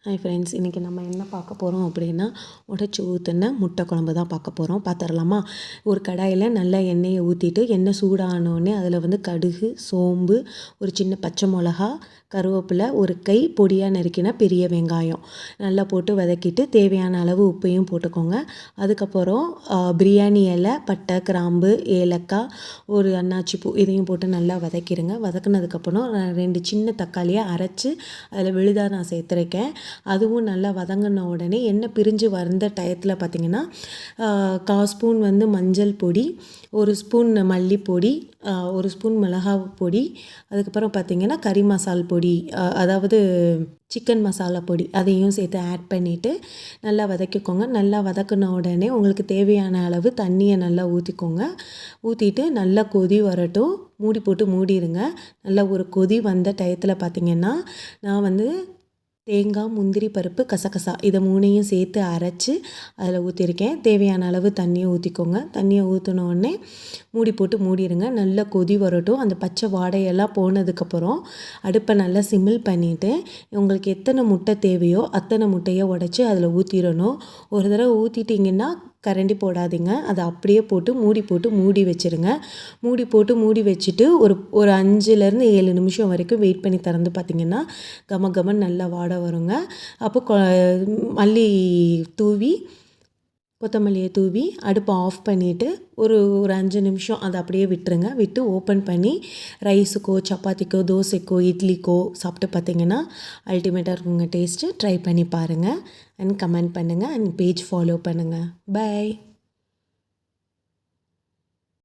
Hi friends, இன்றைக்கி நம்ம என்ன பார்க்க போகிறோம் அப்படின்னா உடைச்சி ஊற்றின முட்டை குழம்பு தான் பார்க்க போகிறோம். பார்த்துடலாமா? ஒரு கடாயில் நல்லா எண்ணெயை ஊற்றிட்டு எண்ணெய் சூடானோடனே அதில் வந்து கடுகு, சோம்பு, ஒரு சின்ன பச்சை மிளகா, கருவேப்பிலை, ஒரு கை பொடியாக நறுக்கின பெரிய வெங்காயம் நல்லா போட்டு வதக்கிட்டு தேவையான அளவு உப்பையும் போட்டுக்கோங்க. அதுக்கப்புறம் பிரியாணி இலை, பட்டை, கிராம்பு, ஏலக்காய், ஒரு அன்னாச்சி பூ இதையும் போட்டு நல்லா வதக்கிடுங்க. வதக்குனதுக்கப்புறம் 2 சின்ன தக்காளியை அரைச்சி அதில் விழுதாக நான் சேர்த்துருக்கேன். அதுவும் நல்லா வதங்கின உடனே எண்ணெய் பிரிஞ்சு வந்த டயத்தில் பார்த்திங்கன்னா 1/4 ஸ்பூன் வந்து மஞ்சள் பொடி, 1 ஸ்பூன் மல்லிப்பொடி, 1 ஸ்பூன் மிளகாய் பொடி, அதுக்கப்புறம் பார்த்திங்கன்னா கறி மசால் பொடி, அதாவது சிக்கன் மசாலா பொடி அதையும் சேர்த்து ஆட் பண்ணிவிட்டு நல்லா வதக்கிக்கோங்க. நல்லா வதக்கின உடனே உங்களுக்கு தேவையான அளவு தண்ணியை நல்லா ஊற்றிக்கோங்க. ஊற்றிட்டு நல்லா கொதி வரட்டும், மூடி போட்டு மூடிடுங்க. நல்லா ஒரு கொதி வந்த டயத்தில் பார்த்திங்கன்னா நான் வந்து தேங்காய், முந்திரி பருப்பு, கசகசா இதை 3ஐயும் சேர்த்து அரைச்சி அதில் ஊற்றிருக்கேன். தேவையான அளவு தண்ணியை ஊற்றிக்கோங்க. தண்ணியை ஊற்றினோடனே மூடி போட்டு மூடிடுங்க. நல்லா கொதி வரட்டும். அந்த பச்சை வாடையெல்லாம் போனதுக்கப்புறம் அடுப்பை நல்லா சிமில் பண்ணிவிட்டு உங்களுக்கு எத்தனை முட்டை தேவையோ அத்தனை முட்டையை உடச்சி அதில் ஊற்றிடணும். ஒரு தடவை ஊற்றிட்டிங்கன்னா கரண்டி போடாதீங்க, அதை அப்படியே போட்டு மூடி வச்சுருங்க. மூடி வச்சுட்டு ஒரு 5லேருந்து 7 நிமிஷம் வரைக்கும் வெயிட் பண்ணி திறந்து பார்த்திங்கன்னா கம கமன்னு நல்லா வாடை வருங்க. அப்போ கொத்தமல்லியை தூவி அடுப்பை ஆஃப் பண்ணிவிட்டு ஒரு 5 நிமிஷம் அதை அப்படியே விட்டுருங்க. விட்டு ஓப்பன் பண்ணி ரைஸுக்கோ, சப்பாத்திக்கோ, தோசைக்கோ, இட்லிக்கோ சாப்பிட்டு பார்த்திங்கன்னா அல்டிமேட்டாக இருக்குங்க டேஸ்ட்டு. ட்ரை பண்ணி பாருங்கள் அண்ட் கமெண்ட் பண்ணுங்கள் அண்ட் பேஜ் ஃபாலோ பண்ணுங்கள். பை.